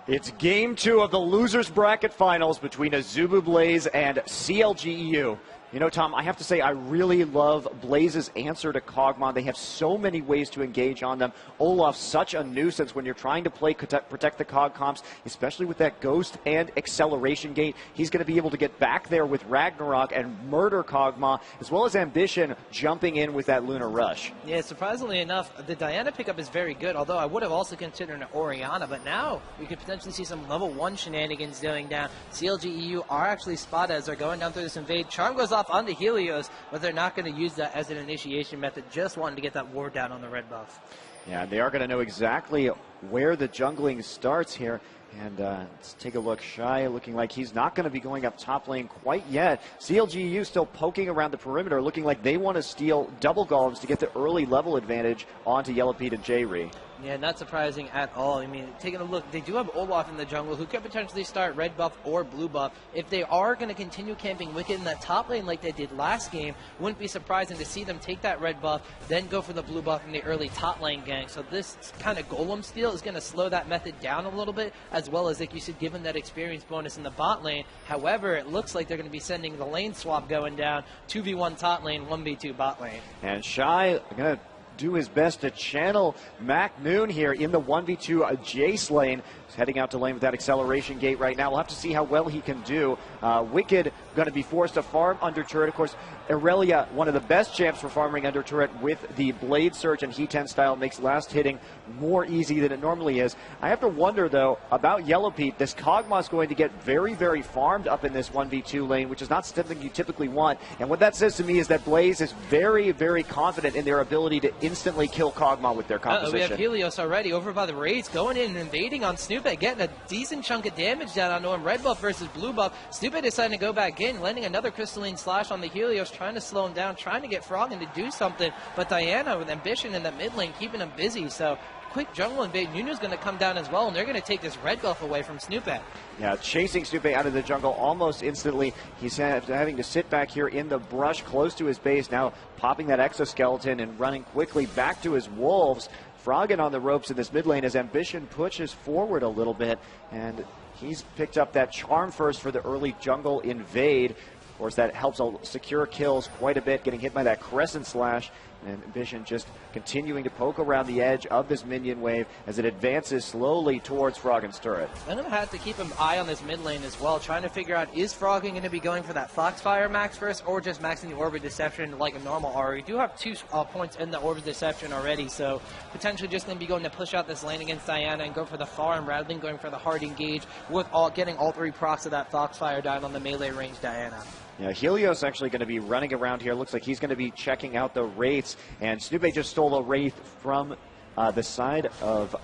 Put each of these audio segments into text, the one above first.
It's game 2 of the losers bracket finals between Azubu Blaze and CLG EU. You know, Tom, I have to say I really love Blaze's answer to Kog'Maw. They have so many ways to engage on them. Olaf's such a nuisance when you're trying to play protect the Cog comps, especially with that Ghost and Acceleration Gate. He's going to be able to get back there with Ragnarok and murder Kog'Maw, as well as Ambition jumping in with that Lunar Rush. Yeah, surprisingly enough, the Diana pickup is very good, although I would have also considered an Orianna, but now we could potentially see some level 1 shenanigans going down. CLG EU are actually spotted as they're going down through this invade. Charm goes off onto Helios, but they're not going to use that as an initiation method, just wanting to get that ward down on the red buff. Yeah, they are going to know exactly where the jungling starts here. And let's take a look. Shy looking like he's not going to be going up top lane quite yet. CLGU still poking around the perimeter, looking like they want to steal double golems to get the early level advantage onto Yellow Pete and J-Ree. Yeah, not surprising at all. I mean, taking a look, they do have Olaf in the jungle who could potentially start red buff or blue buff. If they are going to continue camping Wicked in that top lane like they did last game, wouldn't be surprising to see them take that red buff, then go for the blue buff in the early top lane gank. So this kind of golem steal is going to slow that method down a little bit, as well as, like you said, given that experience bonus in the bot lane. However, it looks like they're going to be sending the lane swap going down, 2v1 top lane, 1v2 bot lane. And Shy going to do his best to channel Mac Noon here in the 1v2 Jace lane. He's heading out to lane with that acceleration gate right now. We'll have to see how well he can do. Wicked going to be forced to farm under turret. Of course, Irelia, one of the best champs for farming under turret with the Blade Surge and He-10 style, makes last hitting more easy than it normally is. I have to wonder, though, about Yellow Pete. This Kog'Maw is going to get very, very farmed up in this 1v2 lane, which is not something you typically want. And what that says to me is that Blaze is very, very confident in their ability to instantly kill Kog'Maw with their composition. We have Helios already over by the raids, going in and invading on Snoopy, getting a decent chunk of damage down onto him. Red buff versus blue buff. Snoopy deciding to go back in, landing another crystalline slash on the Helios, trying to slow him down, trying to get Froggen to do something. But Diana with Ambition in the mid lane, keeping him busy. So quick jungle invade. Nunu's going to come down as well, and they're going to take this red buff away from Snoopy. Yeah, chasing Snoopy out of the jungle almost instantly. He's having to sit back here in the brush close to his base, now popping that exoskeleton and running quickly back to his wolves. Froggen on the ropes in this mid lane as Ambition pushes forward a little bit, and he's picked up that charm first for the early jungle invade. Of course, that helps secure kills quite a bit, getting hit by that Crescent Slash. And Ambition just continuing to poke around the edge of this minion wave as it advances slowly towards Froggen's turret. I'm going to have to keep an eye on this mid lane as well, trying to figure out, is Froggen going to be going for that Foxfire max first, or just maxing the Orb of Deception like a normal Aura? We do have 2 points in the Orb of Deception already, so potentially just going to be going to push out this lane against Diana and go for the farm rather than going for the hard engage with getting all 3 procs of that Foxfire down on the melee range Diana. Yeah, Helios actually going to be running around here. Looks like he's going to be checking out the Wraiths. And Snoopy just stole a Wraith from the side of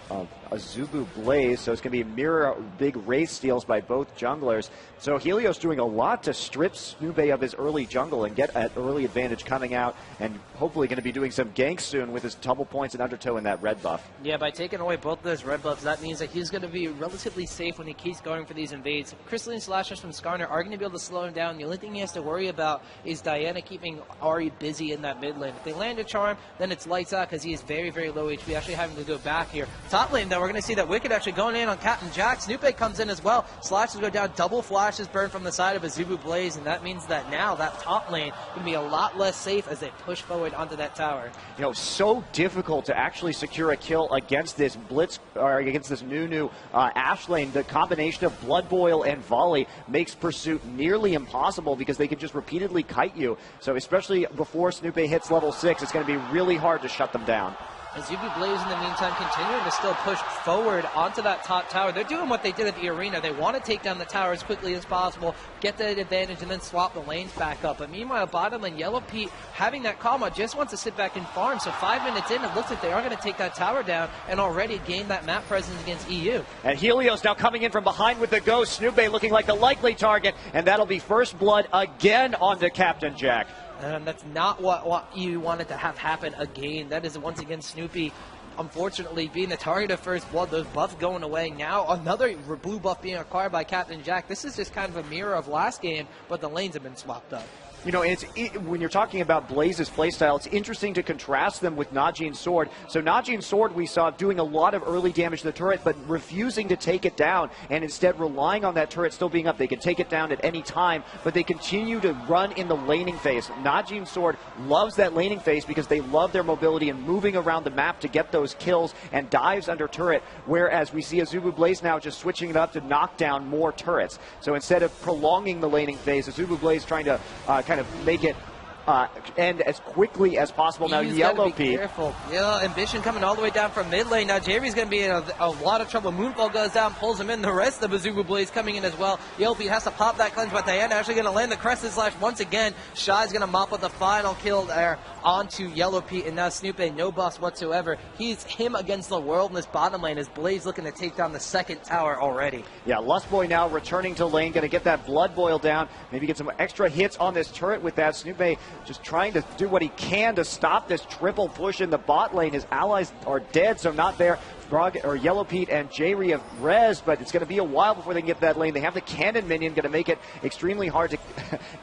Azubu Blaze. So it's going to be mirror big Wraith steals by both junglers. So Helios doing a lot to strip Snoopy of his early jungle and get an early advantage coming out. And hopefully going to be doing some ganks soon with his double points and undertow in that red buff. Yeah, by taking away both of those red buffs, that means that he's going to be relatively safe when he keeps going for these invades. Crystalline Slashes from Skarner are going to be able to slow him down. The only thing he has to worry about is Diana keeping Ari busy in that mid lane. If they land a charm, then it's lights out because he is very, very low HP, actually having to go back here. Top lane, though, we're going to see that Wicked actually going in on Captain Jack. Snoopy comes in as well. Slashes go down, double flashes burn from the side of Azubu Blaze, and that means that now that top lane can be a lot less safe as they push forward onto that tower. You know, so difficult to actually secure a kill against this Blitz, or against this Nunu Ash lane. The combination of Blood Boil and Volley makes pursuit nearly impossible because they can just repeatedly kite you. So especially before Snoopy hits level 6, it's going to be really hard to shut them down. Azubu Blaze, in the meantime, continuing to still push forward onto that top tower. They're doing what they did at the arena. They want to take down the tower as quickly as possible, get that advantage, and then swap the lanes back up. But meanwhile, bottom lane, Yellow Pete, having that Kog'Maw, just wants to sit back and farm. So 5 minutes in, it looks like they are going to take that tower down and already gain that map presence against EU. And Helios now coming in from behind with the Ghost. Snoopy looking like the likely target, and that'll be first blood again onto Captain Jack. And that's not what you wanted to have happen again. That is once again Snoopy, unfortunately, being the target of first blood. Those buffs going away. Now another blue buff being acquired by Captain Jack. This is just kind of a mirror of last game, but the lanes have been swapped up. You know, when you're talking about Blaze's playstyle, it's interesting to contrast them with Najee's Sword. So Najee's Sword we saw doing a lot of early damage to the turret, but refusing to take it down, and instead relying on that turret still being up. They can take it down at any time, but they continue to run in the laning phase. Najee's Sword loves that laning phase because they love their mobility and moving around the map to get those kills and dives under turret, whereas we see Azubu Blaze now just switching it up to knock down more turrets. So instead of prolonging the laning phase, Azubu Blaze trying to kind of make it end as quickly as possible. Now Yellow Pete. Careful. Yeah, Ambition coming all the way down from mid lane. Now Jerry's going to be in a lot of trouble. Moonfall goes down, pulls him in. The rest of the Azubu Blaze coming in as well. Yellow Pete has to pop that cleanse, but Diana actually going to land the Crescent Slash once again. Shy's going to mop up the final kill there onto Yellow Pete, and now Snoopy, no buffs whatsoever. He's him against the world in this bottom lane as Blaze looking to take down the second tower already. Yeah, Lustboy now returning to lane, going to get that Blood Boil down, maybe get some extra hits on this turret with that. Snoopy just trying to do what he can to stop this triple push in the bot lane. His allies are dead, so not there. Yellow Pete and Jerry have res, but it's going to be a while before they can get to that lane. They have the cannon minion, going to make it extremely hard to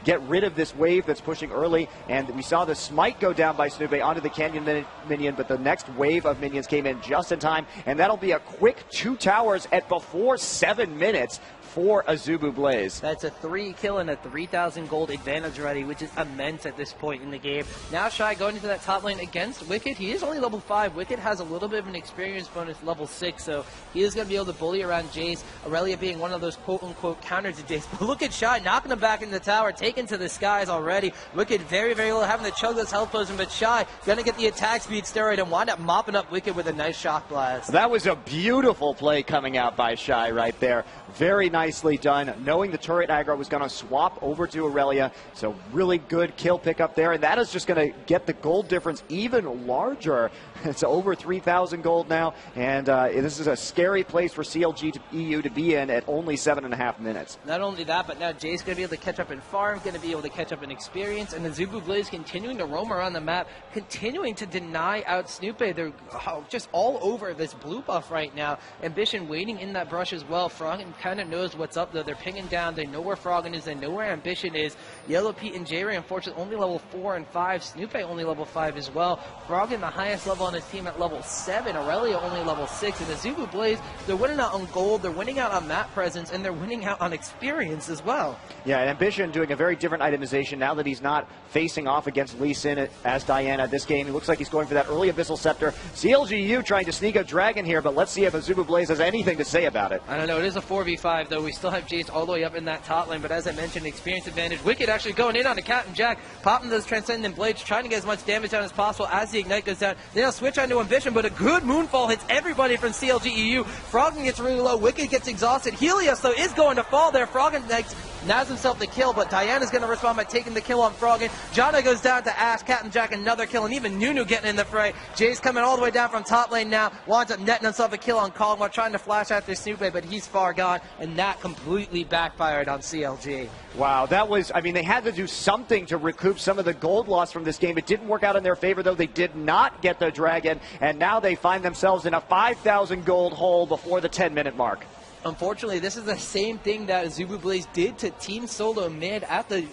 get rid of this wave that's pushing early. And we saw the smite go down by Snoopy onto the cannon minion, but the next wave of minions came in just in time, and that'll be a quick 2 towers at before 7 minutes for Azubu Blaze. That's a 3 kill and a 3,000 gold advantage already, which is immense at this point in the game. Now Shy going into that top lane against Wicked. He is only level 5. Wicked has a little bit of an experience bonus level 6, so he is going to be able to bully around Jace. Aurelia being one of those quote-unquote counters to Jace. But look at Shy knocking him back in the tower, taken to the skies already. Wicked very, very low, having to chug this health potion, but Shy going to get the attack speed steroid and wind up mopping up Wicked with a nice shock blast. That was a beautiful play coming out by Shy right there. Very nicely done, knowing the turret aggro was going to swap over to Aurelia. So really good kill pickup there, and that is just going to get the gold difference even larger. It's over 3,000 gold now, and this is a scary place for CLG EU to be in at only 7.5 minutes. Not only that, but now Jay's going to be able to catch up in farm, going to be able to catch up in experience, and the Azubu Blaze continuing to roam around the map, continuing to deny out Snoopy. They're just all over this blue buff right now. Ambition waiting in that brush as well. Froggen kind of knows what's up, though. They're pinging down. They know where Froggen is. They know where Ambition is. Yellow Pete and J-Ray, unfortunately, only level 4 and 5. Snoopy only level 5 as well. Froggen, the highest level on his team at level 7. Aurelia only level 6. And the Azubu Blaze, they're winning out on gold. They're winning out on map presence, and they're winning out on experience as well. Yeah, and Ambition doing a very different itemization now that he's not facing off against Lee Sin as Diana this game. He looks like he's going for that early Abyssal Scepter. CLG EU trying to sneak a dragon here, but let's see if Azubu Blaze has anything to say about it. I don't know. It is a 4v5, though. We still have Jace all the way up in that top lane, but as I mentioned, experience advantage. Wicked actually going in on the Captain Jack, popping those Transcendent Blades, trying to get as much damage down as possible as the Ignite goes down. Then they'll switch onto Ambition, but a good Moonfall hits everybody from CLG EU. Froggen gets really low. Wicked gets exhausted. Helios, though, is going to fall there. Froggen nags himself the kill, but Diana's going to respond by taking the kill on Froggen. Jana goes down to Ash, Captain Jack another kill, and even Nunu getting in the fray. Jay's coming all the way down from top lane now, winds up netting himself a kill on Colin while trying to flash after Snoopy, but he's far gone, and that completely backfired on CLG. Wow, that was, I mean, they had to do something to recoup some of the gold loss from this game. It didn't work out in their favor, though. They did not get the dragon, and now they find themselves in a 5,000 gold hole before the 10-minute mark. Unfortunately, this is the same thing that Azubu Blaze did to Team Solo Mid at the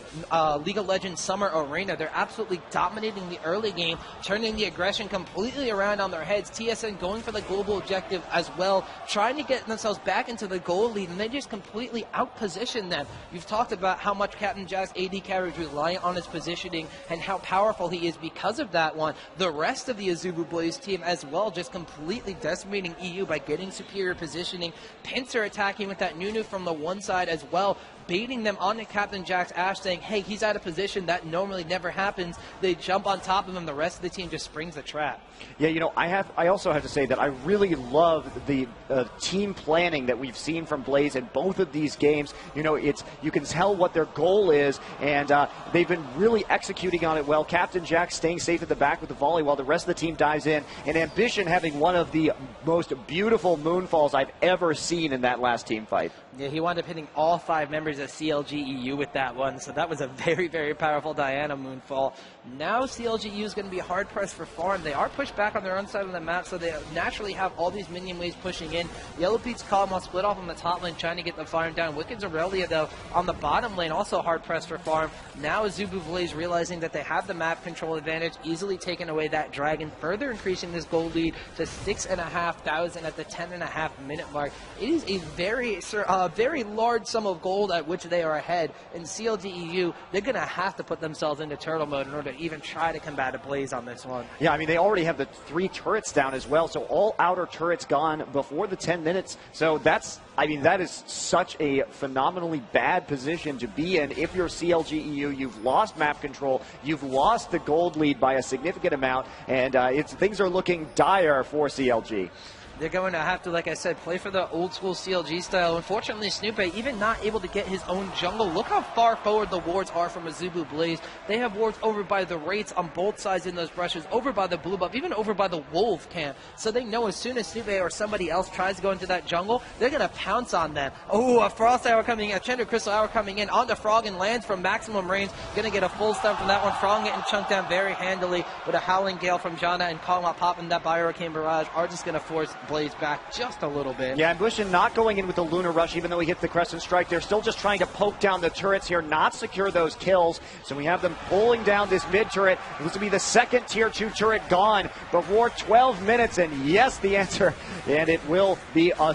League of Legends Summer Arena. They're absolutely dominating the early game, turning the aggression completely around on their heads. TSN going for the global objective as well, trying to get themselves back into the gold lead, and they just completely outposition them. You've talked about how much Captain Jack's AD carry is reliant on his positioning and how powerful he is because of that one. The rest of the Azubu Blaze team as well, just completely decimating EU by getting superior positioning. Pincer attacking with that Nunu from the one side as well, baiting them onto Captain Jack's Ash, saying, hey, he's out of position. That normally never happens. They jump on top of him. The rest of the team just springs the trap. Yeah, you know, I also have to say that I really love the team planning that we've seen from Blaze in both of these games. You know, you can tell what their goal is, and they've been really executing on it well. Captain Jack staying safe at the back with the volley while the rest of the team dives in, and Ambition having one of the most beautiful moonfalls I've ever seen in that last team fight. Yeah, he wound up hitting all 5 members members of CLG EU with that one. So that was a very, very powerful Diana Moonfall. Now CLG EU is going to be hard pressed for farm. They are pushed back on their own side of the map, so they naturally have all these minion waves pushing in. Yellow Pete's column will split off on the top lane, trying to get the farm down. Wicked's Aurelia, though, on the bottom lane, also hard pressed for farm. Now Azubu Blaze realizing that they have the map control advantage, easily taking away that dragon, further increasing this gold lead to 6,500 at the 10.5-minute mark. It is a very large sum of gold at which they are ahead. In CLG EU, they're going to have to put themselves into turtle mode in order to even try to combat a Blaze on this one. Yeah, I mean, they already have the 3 turrets down as well, so all outer turrets gone before the 10 minutes. So that's, I mean, that is such a phenomenally bad position to be in. If you're CLG EU, you've lost map control, you've lost the gold lead by a significant amount, and things are looking dire for CLG. They're going to have to, like I said, play for the old school CLG style. Unfortunately, Snoopy even not able to get his own jungle. Look how far forward the wards are from Azubu Blaze. They have wards over by the Wraiths on both sides in those brushes, over by the blue buff, even over by the Wolf camp. So they know as soon as Snoopy or somebody else tries to go into that jungle, they're going to pounce on them. Oh, a Frost Hour coming in, a Chandra Crystal Hour coming in, onto Frog and lands from maximum range. Going to get a full stun from that one. Frog getting chunked down very handily with a Howling Gale from Janna, and Kongma popping that Hurricane Barrage are just going to force Blaze back just a little bit. Yeah, and Bushin not going in with the Lunar Rush, even though he hit the Crescent Strike. They're still just trying to poke down the turrets here, not secure those kills. So we have them pulling down this mid turret. This will be the second tier 2 turret gone before 12 minutes. And yes, the answer. And it will be a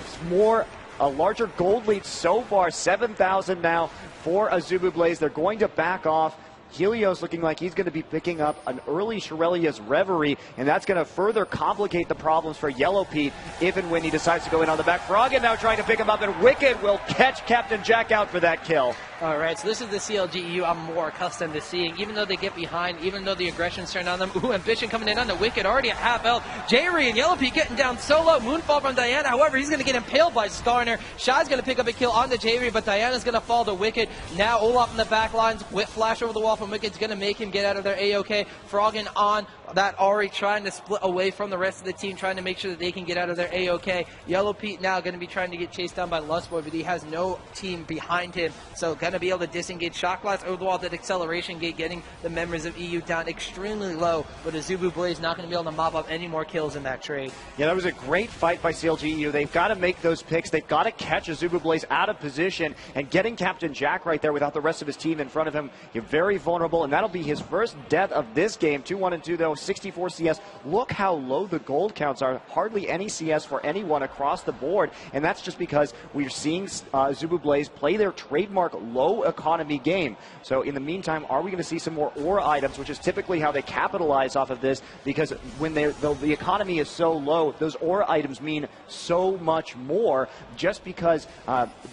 larger gold lead so far. 7,000 now for Azubu Blaze. They're going to back off. Helios looking like he's going to be picking up an early Shirelia's Reverie, and that's going to further complicate the problems for Yellow Pete if and when he decides to go in on the back. Froggen now trying to pick him up, and Wicked will catch Captain Jack out for that kill. All right, so this is the CLG EU I'm more accustomed to seeing. Even though they get behind, even though the aggression's turned on them. Ooh, Ambition coming in on the Wicked, already at half health. Jayri and Yellow Pete getting down so low. Moonfall from Diana, however, he's going to get impaled by Skarner. Shai's going to pick up a kill on the Jayri, but Diana's going to fall to Wicked. Now Olaf in the back lines, with flash over the wall from Wicked's going to make him get out of there A-OK. Froggen on that Ari trying to split away from the rest of the team, trying to make sure that they can get out of there A-OK. Yellow Pete now going to be trying to get chased down by Lustboy, but he has no team behind him, so going to be able to disengage. Shock Blast over the wall, that acceleration gate, getting the members of EU down extremely low, but Azubu Blaze not going to be able to mop up any more kills in that trade. Yeah, that was a great fight by CLG EU. They've got to make those picks. They've got to catch Azubu Blaze out of position, and getting Captain Jack right there without the rest of his team in front of him, you're very vulnerable, and that'll be his first death of this game. 2-1-2 though, 64 CS. Look how low the gold counts are. Hardly any CS for anyone across the board, and that's just because we're seeing Azubu Blaze play their trademark low economy game. So in the meantime, are we going to see some more ore items, which is typically how they capitalize off of this, because when the economy is so low, those ore items mean so much more, just because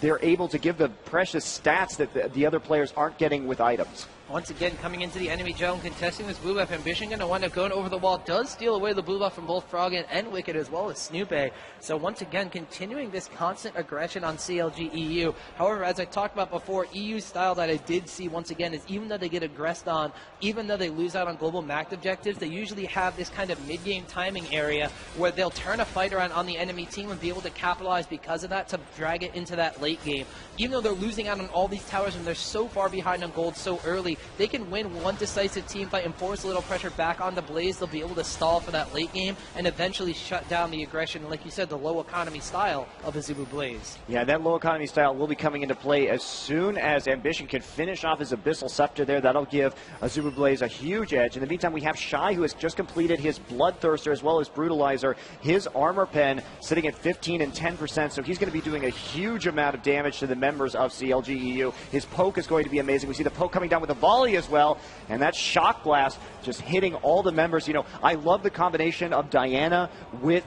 they're able to give the precious stats that the other players aren't getting with items. Once again, coming into the enemy zone, contesting this blue buff. Ambition going to wind up going over the wall. Does steal away the blue buff from both Froggen and Wicked, as well as Snoopy. So once again, continuing this constant aggression on CLG EU. However, as I talked about before, EU style that I did see once again is even though they get aggressed on, even though they lose out on global max objectives, they usually have this kind of mid-game timing area where they'll turn a fight around on the enemy team and be able to capitalize because of that to drag it into that late game. Even though they're losing out on all these towers and they're so far behind on gold so early, they can win one decisive team fight and force a little pressure back on the Blaze. They'll be able to stall for that late game and eventually shut down the aggression, and like you said, the low economy style of Azubu Blaze. Yeah, that low economy style will be coming into play as soon as Ambition can finish off his Abyssal Scepter there. That'll give Azubu Blaze a huge edge. In the meantime, we have Shai, who has just completed his Bloodthirster as well as Brutalizer. His armor pen sitting at 15 and 10%, so he's going to be doing a huge amount of damage to the members of CLG EU. His poke is going to be amazing. We see the poke coming down with a volley as well, and that Shock Blast just hitting all the members. You know, I love the combination of Diana with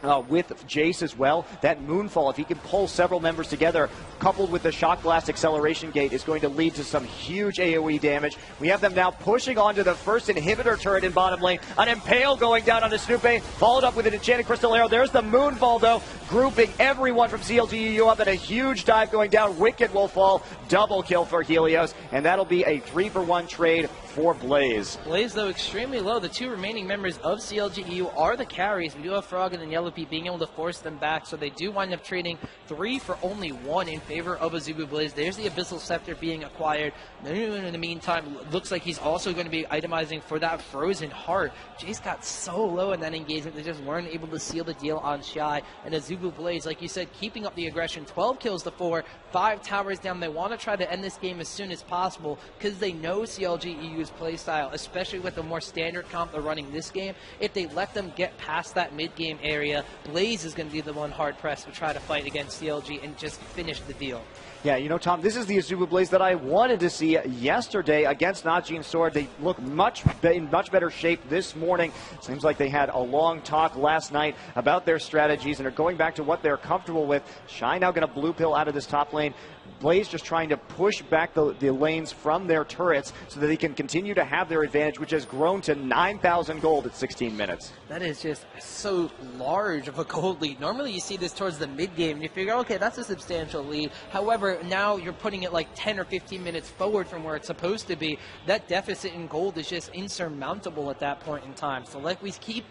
Jace as well. That Moonfall, if he can pull several members together, coupled with the Shock Blast acceleration gate, is going to lead to some huge AoE damage. We have them now pushing onto the first inhibitor turret in bottom lane. An Impale going down onto Snoopy, followed up with an Enchanted Crystal Arrow. There's the Moonfall, though, grouping everyone from CLG EU up, and a huge dive going down. Wicked will fall. Double kill for Helios, and that'll be a 3-for-1 trade for Blaze. Blaze, though, extremely low. The two remaining members of CLG EU are the carries. We do have Froggen and Yellow Pea being able to force them back, so they do wind up trading 3 for only 1 in favor of Azubu Blaze. There's the Abyssal Scepter being acquired. In the meantime, looks like he's also going to be itemizing for that Frozen Heart. Jace got so low in that engagement, they just weren't able to seal the deal on Shy. And Azubu Blaze, like you said, keeping up the aggression. 12 kills to 4, 5 towers down. They want to try to end this game as soon as possible because they know CLG EU's playstyle, especially with the more standard comp they're running this game. If they let them get past that mid-game area, Blaze is going to be the one hard-pressed to try to fight against CLG and just finish the deal. Yeah, you know, Tom, this is the Azubu Blaze that I wanted to see yesterday against Najee and Sword. They look in much better shape this morning. Seems like they had a long talk last night about their strategies and are going back to what they're comfortable with. Shy now going to blue pill out of this top lane. Blaze just trying to push back the lanes from their turrets so that they can continue to have their advantage, which has grown to 9,000 gold at 16 minutes. That is just so large of a gold lead. Normally you see this towards the mid-game and you figure, okay, that's a substantial lead. However, now you're putting it like 10 or 15 minutes forward from where it's supposed to be. That deficit in gold is just insurmountable at that point in time. So like we keep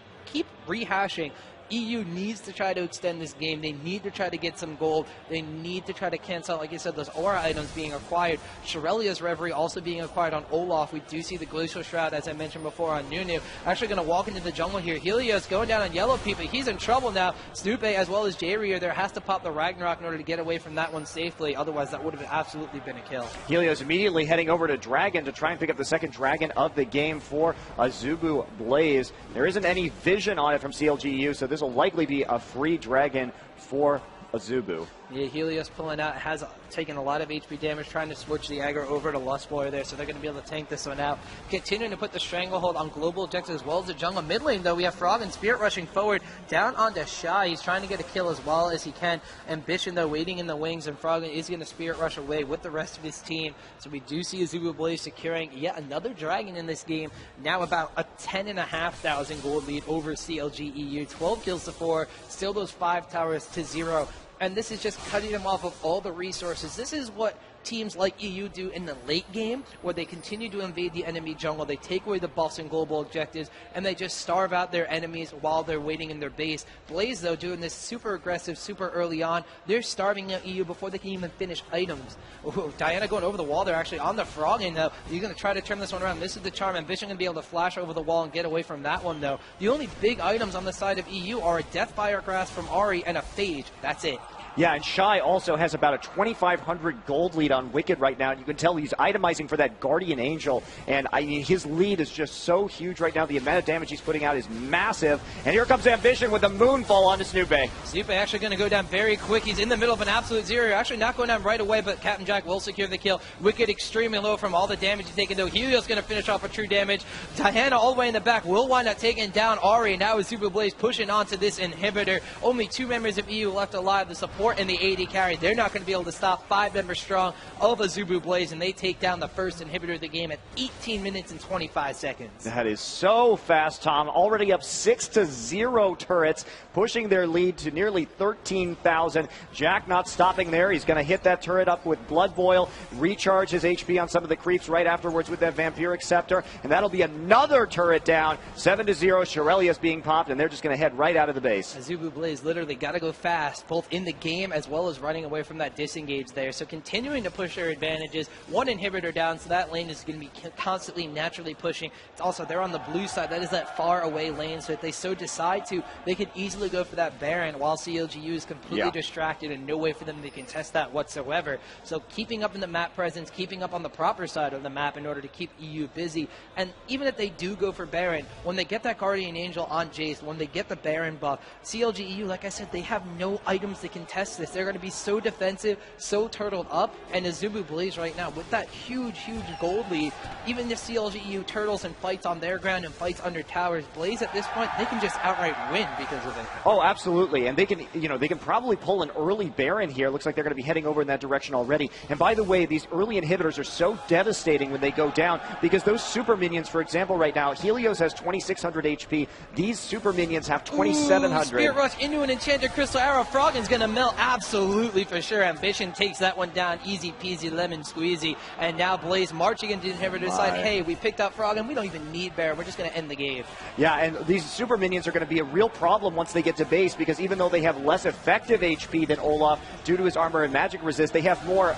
rehashing, EU needs to try to extend this game. They need to try to get some gold. They need to try to cancel out, like I said, those aura items being acquired. Shirelia's Reverie also being acquired on Olaf. We do see the Glacial Shroud, as I mentioned before, on Nunu. Actually going to walk into the jungle here. Helios going down on Yellow Pea, but he's in trouble now. Snoop as well as J-Rear there has to pop the Ragnarok in order to get away from that one safely. Otherwise, that would have absolutely been a kill. Helios immediately heading over to Dragon to try and pick up the second Dragon of the game for Azubu Blaze. There isn't any vision on it from CLG EU, so this will likely be a free Dragon for Azubu. Yeah, Helios pulling out, has taken a lot of HP damage, trying to switch the aggro over to Lustboy there, so they're going to be able to tank this one out. Continuing to put the Stranglehold on global objectives as well as the jungle. Mid lane, though, we have Frog and Spirit rushing forward, down onto Shy. He's trying to get a kill as well as he can. Ambition, though, waiting in the wings, and Frog is going to Spirit rush away with the rest of his team. So we do see Azubu Blaze securing yet another Dragon in this game, now about a 10,500 gold lead over CLG EU. 12 kills to 4, still those 5 towers to 0. And this is just cutting them off of all the resources. This is what teams like EU do in the late game, where they continue to invade the enemy jungle. They take away the buffs and global objectives, and they just starve out their enemies while they're waiting in their base. Blaze, though, doing this super aggressive, super early on. They're starving out EU before they can even finish items. Ooh, Diana going over the wall there, actually, on the Frog, and you're going to try to turn this one around. This is the charm. Ambition going to be able to flash over the wall and get away from that one, though. The only big items on the side of EU are a Deathfire Grasp from Ahri and a Phage. That's it. Yeah, and Shy also has about a 2,500 gold lead on Wicked right now. And you can tell he's itemizing for that Guardian Angel. And I mean, his lead is just so huge right now. The amount of damage he's putting out is massive. And here comes Ambition with the Moonfall onto Snoopy. Snoopy actually going to go down very quick. He's in the middle of an absolute zero. Actually not going down right away, but Captain Jack will secure the kill. Wicked extremely low from all the damage he's taken, though. Helios going to finish off with true damage. Diana all the way in the back will wind up taking down Ahri. Now is Super Blaze pushing onto this inhibitor. Only 2 members of EU left alive, the support and the AD carry. They're not going to be able to stop 5 members strong of Azubu Blaze, and they take down the first inhibitor of the game at 18 minutes and 25 seconds. That is so fast, Tom. Already up 6-0 turrets, pushing their lead to nearly 13,000. Jack not stopping there. He's going to hit that turret up with Blood Boil, recharge his HP on some of the creeps right afterwards with that Vampiric Scepter, and that'll be another turret down. 7-0. Shirelia's being popped, and they're just going to head right out of the base. Azubu Blaze literally got to go fast, both in the game as well as running away from that disengage there. So continuing to push their advantages. 1 inhibitor down, so that lane is going to be constantly naturally pushing. It's also, they're on the blue side. That is that far away lane, so if they so decide to, they could easily go for that Baron while CLGU is completely distracted and no way for them to contest that whatsoever. So keeping up in the map presence, keeping up on the proper side of the map in order to keep EU busy. And even if they do go for Baron, when they get that Guardian Angel on Jace, when they get the Baron buff, CLG EU, like I said, they have no items to contest this. They're going to be so defensive, so turtled up, and Azubu Blaze right now with that huge gold lead, even if CLG EU turtles and fights on their ground and fights under towers, Blaze at this point, they can just outright win because of it. Oh, absolutely, and they can, they can probably pull an early Baron here. Looks like they're going to be heading over in that direction already. And by the way, these early inhibitors are so devastating when they go down because those super minions, for example, right now, Helios has 2,600 HP. These super minions have 2,700. Spirit Rush into an Enchanted Crystal Arrow. Froggen's going to melt well, absolutely, for sure. Ambition takes that one down, easy peasy, lemon squeezy. And now Blaze marching into the inhibitor side. Hey, we picked up Frog, and we don't even need Baron. We're just going to end the game. Yeah, and these super minions are going to be a real problem once they get to base, because even though they have less effective HP than Olaf due to his armor and magic resist, they have more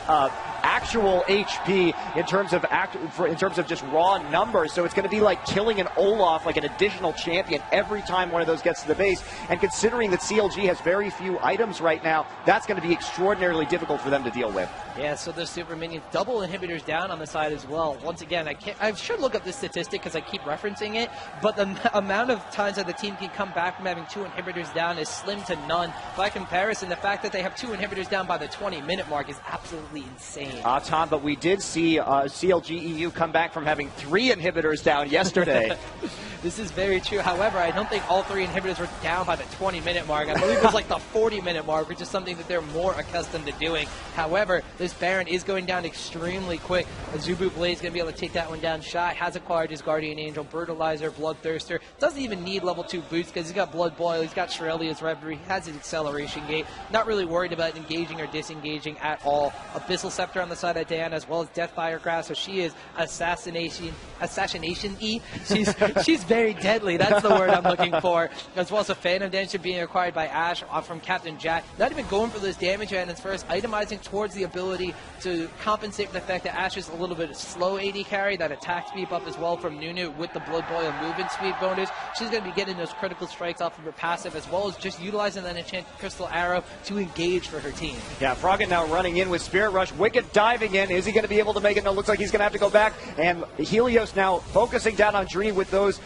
actual HP in terms of just raw numbers. So it's going to be like killing an Olaf, like an additional champion, every time one of those gets to the base. And considering that CLG has very few items right now, that's going to be extraordinarily difficult for them to deal with. Yeah, so the super minions, double inhibitors down on the side as well. Once again, I should look up this statistic because I keep referencing it, but the amount of times that the team can come back from having 2 inhibitors down is slim to none. By comparison, the fact that they have 2 inhibitors down by the 20-minute mark is absolutely insane. Tom, but we did see CLG EU come back from having 3 inhibitors down yesterday. This is very true. However, I don't think all 3 inhibitors were down by the 20-minute mark. I believe it was like the 40-minute mark, which is something that they're more accustomed to doing. However, this Baron is going down extremely quick. Azubu Blaze is going to be able to take that one down. Shy has acquired his Guardian Angel, Brutalizer, Bloodthirster. Doesn't even need level 2 boots because he's got Blood Boil, he's got Shirelia's Reverie, he has his Acceleration Gate. Not really worried about engaging or disengaging at all. Abyssal Scepter on the side of Diana, as well as Deathfire Grasp, so she is assassination-y. She's very deadly, that's the word I'm looking for. As well as a Phantom Dancer being acquired by Ashe from Captain Jack. Not even going for those damage cannons first, itemizing towards the ability to compensate for the fact that Ashe is a little bit slow AD carry, that attack speed up as well from Nunu with the Blood Boil movement speed bonus. She's going to be getting those critical strikes off of her passive, as well as just utilizing that Enchanted Crystal Arrow to engage for her team. Yeah, Froggen now running in with Spirit Rush. Wicked diving in. Is he going to be able to make it? No, looks like he's going to have to go back. And Helios now focusing down on Dree with those,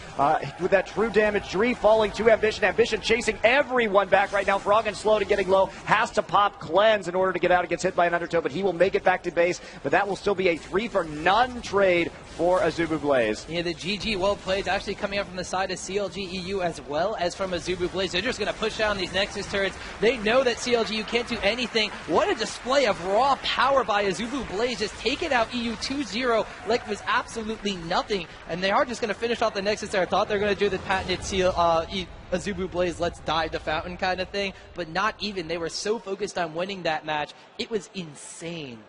with that true damage. Dree falling to Ambition. Ambition chasing everyone back right now. Froggen slow to getting low. Has to pop Cleanse in order to get out. It gets hit by an Undertow, but he will make it back to base. But that will still be a 3-for-none trade for Azubu Blaze. Yeah, the GG well played is actually coming up from the side of CLG EU as well as from Azubu Blaze. They're just going to push down these Nexus turrets. They know that CLG EU can't do anything. What a display of raw power by Azubu Blaze, just taking out EU 2-0 like it was absolutely nothing. And they are just going to finish off the Nexus there. I thought they were going to do the patented Azubu Blaze, let's dive the fountain kind of thing, but not even. They were so focused on winning that match. It was insane.